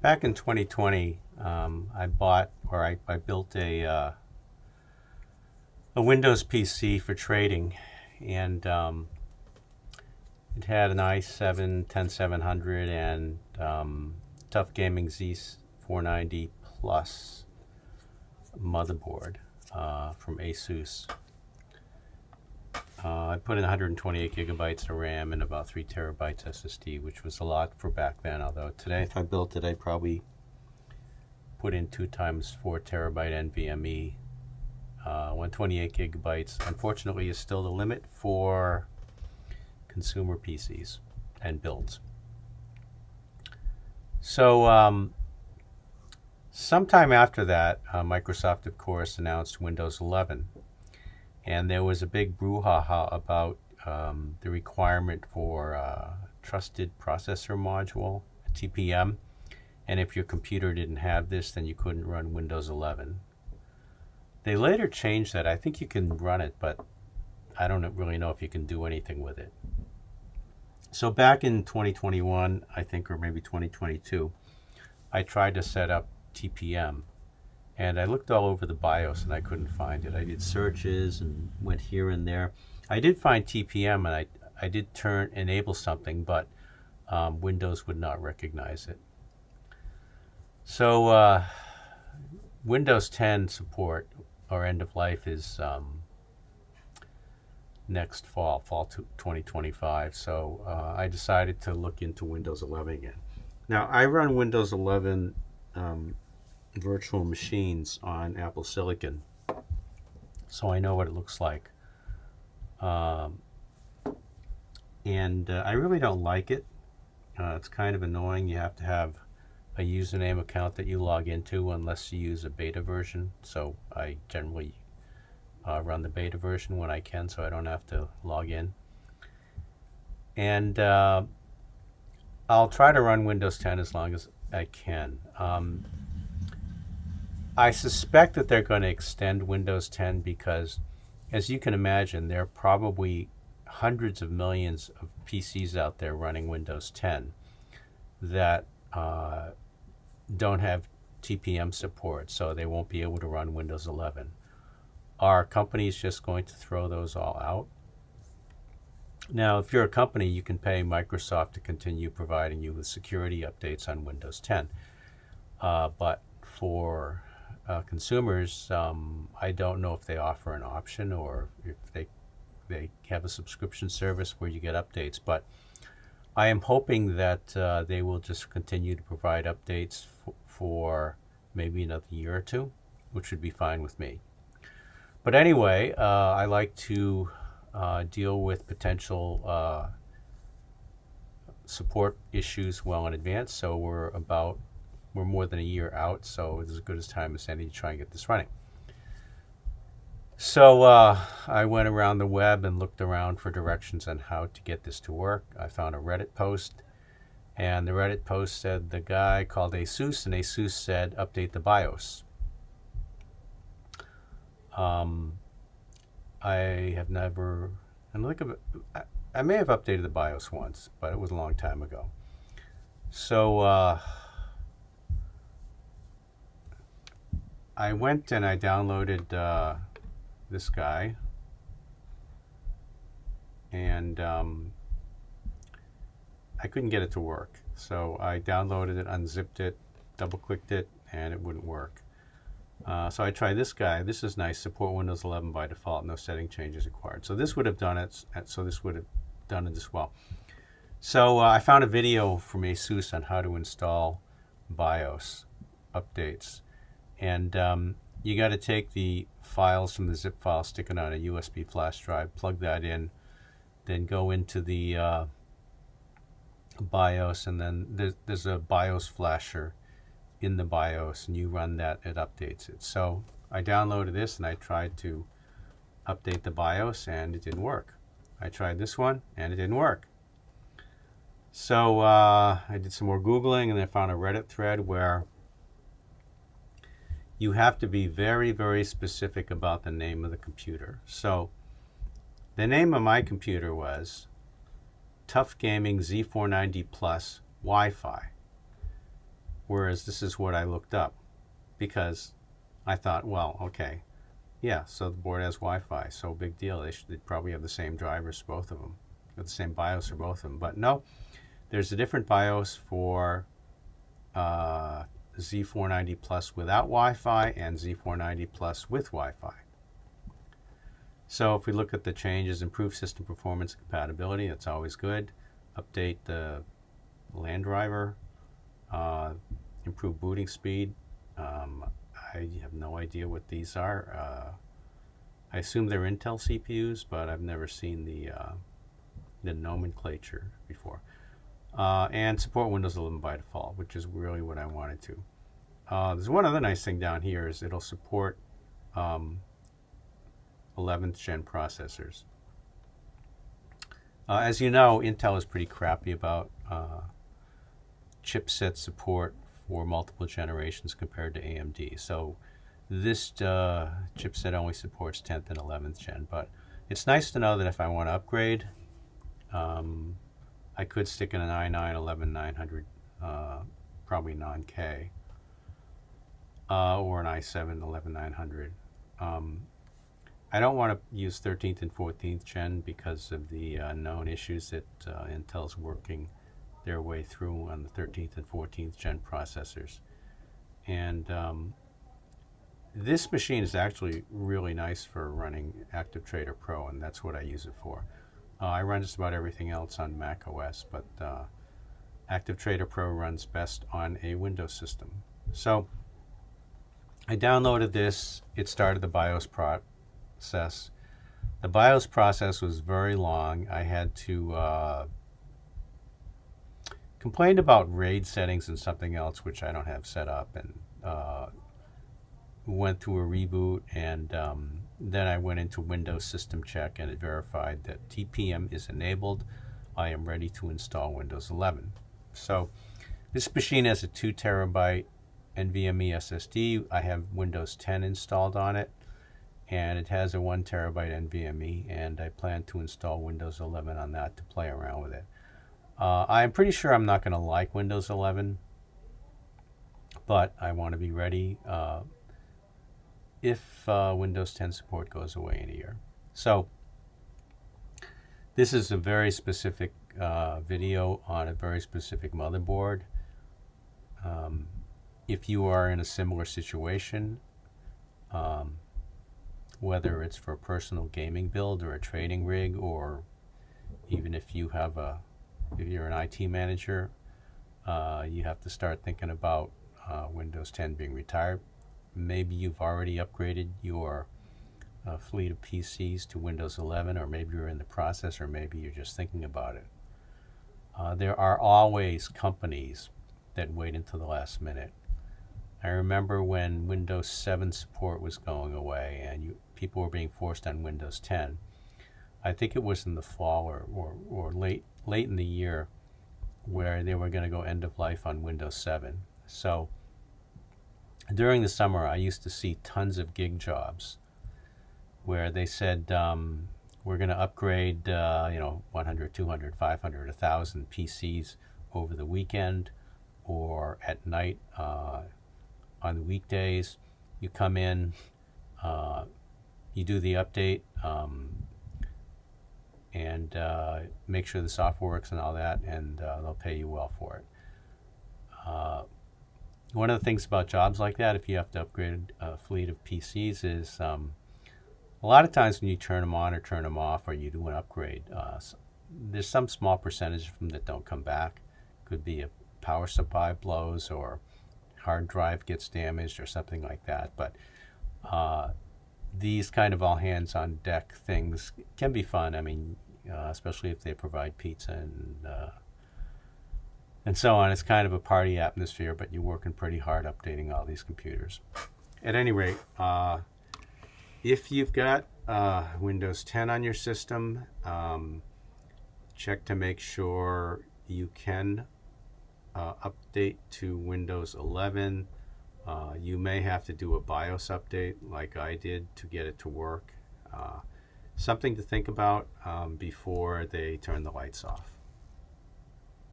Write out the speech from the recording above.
Back in 2020, I bought or I built a Windows PC for trading, and it had an i7 10700 and Tough Gaming Z490 Plus motherboard from ASUS. I put in 128 gigabytes of RAM and about 3 terabytes SSD, which was a lot for back then. Although today, if I built it, I'd probably put in 2 times 4 terabyte NVMe. 128 gigabytes, unfortunately, is still the limit for consumer PCs and builds. So, sometime after that, Microsoft, of course, announced Windows 11. And there was a big brouhaha about the requirement for Trusted Processor Module, TPM. And if your computer didn't have this, then you couldn't run Windows 11. They later changed that. I think you can run it, but I don't really know if you can do anything with it. So back in 2021, I think, or maybe 2022, I tried to set up TPM. And I looked all over the BIOS and I couldn't find it. I did searches and went here and there. I did find TPM, and I did enable something, but Windows would not recognize it. So Windows 10 support or end of life is next fall 2025. So I decided to look into Windows 11 again. Now I run Windows 11 virtual machines on Apple Silicon, so I know what it looks like. And I really don't like it. It's kind of annoying. You have to have a username account that you log into unless you use a beta version. So I generally run the beta version when I can, so I don't have to log in. And I'll try to run Windows 10 as long as I can. I suspect that they're going to extend Windows 10 because, as you can imagine, there are probably hundreds of millions of PCs out there running Windows 10 that don't have TPM support, so they won't be able to run Windows 11. Are companies just going to throw those all out? Now, if you're a company, you can pay Microsoft to continue providing you with security updates on Windows 10. But for consumers, I don't know if they offer an option or if they have a subscription service where you get updates. But I am hoping that they will just continue to provide updates for maybe another year or two, which would be fine with me. But anyway, I like to deal with potential support issues well in advance. So we're more than a year out, so it's as good a time as any to try and get this running. So I went around the web and looked around for directions on how to get this to work. I found a Reddit post, and the Reddit post said the guy called ASUS, and ASUS said update the BIOS. I have never, and look at, I may have updated the BIOS once, but it was a long time ago. So I went and I downloaded this guy, and I couldn't get it to work. So I downloaded it, unzipped it, double-clicked it, and it wouldn't work. So I tried this guy. This is nice. Support Windows 11 by default. No setting changes required. So this would have done it. So this would have done it as well. So I found a video from ASUS on how to install BIOS updates. And you got to take the files from the zip file, stick it on a USB flash drive, plug that in, then go into the BIOS, and then there's a BIOS flasher in the BIOS, and you run that, it updates it. So I downloaded this and I tried to update the BIOS, and it didn't work. I tried this one and it didn't work. So I did some more Googling, and I found a Reddit thread where you have to be very, very specific about the name of the computer. So the name of my computer was Tough Gaming Z490 Plus Wi-Fi. Whereas this is what I looked up because I thought, well, okay, yeah, so the board has Wi-Fi, so big deal. They'd probably have the same drivers for both of them, or the same BIOS for both of them. But no, there's a different BIOS for Z490 Plus without Wi-Fi and Z490 Plus with Wi-Fi. So if we look at the changes, improve system performance and compatibility, that's always good. Update the LAN driver, improve booting speed. I have no idea what these are. I assume they're Intel CPUs, but I've never seen the nomenclature before. And support Windows 11 by default, which is really what I wanted to. There's one other nice thing down here is it'll support 11th gen processors. As you know, Intel is pretty crappy about chipset support for multiple generations compared to AMD. So this chipset only supports 10th and 11th gen, but it's nice to know that if I want to upgrade, I could stick in an i9 11900, probably non-K, or an i7 11900. I don't want to use 13th and 14th gen because of the known issues that Intel's working their way through on the 13th and 14th gen processors. And this machine is actually really nice for running Active Trader Pro, and that's what I use it for. I run just about everything else on Mac OS, but Active Trader Pro runs best on a Windows system. So I downloaded this. It started the BIOS process. The BIOS process was very long. I had to complain about RAID settings and something else, which I don't have set up, and went through a reboot, and then I went into Windows System Check, and it verified that TPM is enabled. I am ready to install Windows 11. So this machine has a 2 terabyte NVMe SSD. I have Windows 10 installed on it, and it has a 1 terabyte NVMe, and I plan to install Windows 11 on that to play around with it. I'm pretty sure I'm not going to like Windows 11, but I want to be ready if Windows 10 support goes away in a year. So this is a very specific video on a very specific motherboard. If you are in a similar situation, whether it's for a personal gaming build or a trading rig, or even if you have if you're an IT manager, you have to start thinking about Windows 10 being retired. Maybe you've already upgraded your fleet of PCs to Windows 11, or maybe you're in the process, or maybe you're just thinking about it. There are always companies that wait until the last minute. I remember when Windows 7 support was going away and people were being forced on Windows 10. I think it was in the fall or late in the year, where they were going to go end of life on Windows 7. So during the summer, I used to see tons of gig jobs where they said, we're going to upgrade 100, 200, 500, 1,000 PCs over the weekend or at night. On the weekdays, you come in, you do the update, and make sure the software works and all that, and they'll pay you well for it. One of the things about jobs like that, if you have to upgrade a fleet of PCs, is a lot of times when you turn them on or turn them off, or you do an upgrade, there's some small percentage of them that don't come back. Could be a power supply blows, or hard drive gets damaged, or something like that. But these kind of all hands on deck things can be fun. I mean, especially if they provide pizza and so on. It's kind of a party atmosphere, but you're working pretty hard updating all these computers. At any rate, if you've got Windows 10 on your system, check to make sure you can update to Windows 11. You may have to do a BIOS update like I did to get it to work. Something to think about before they turn the lights off.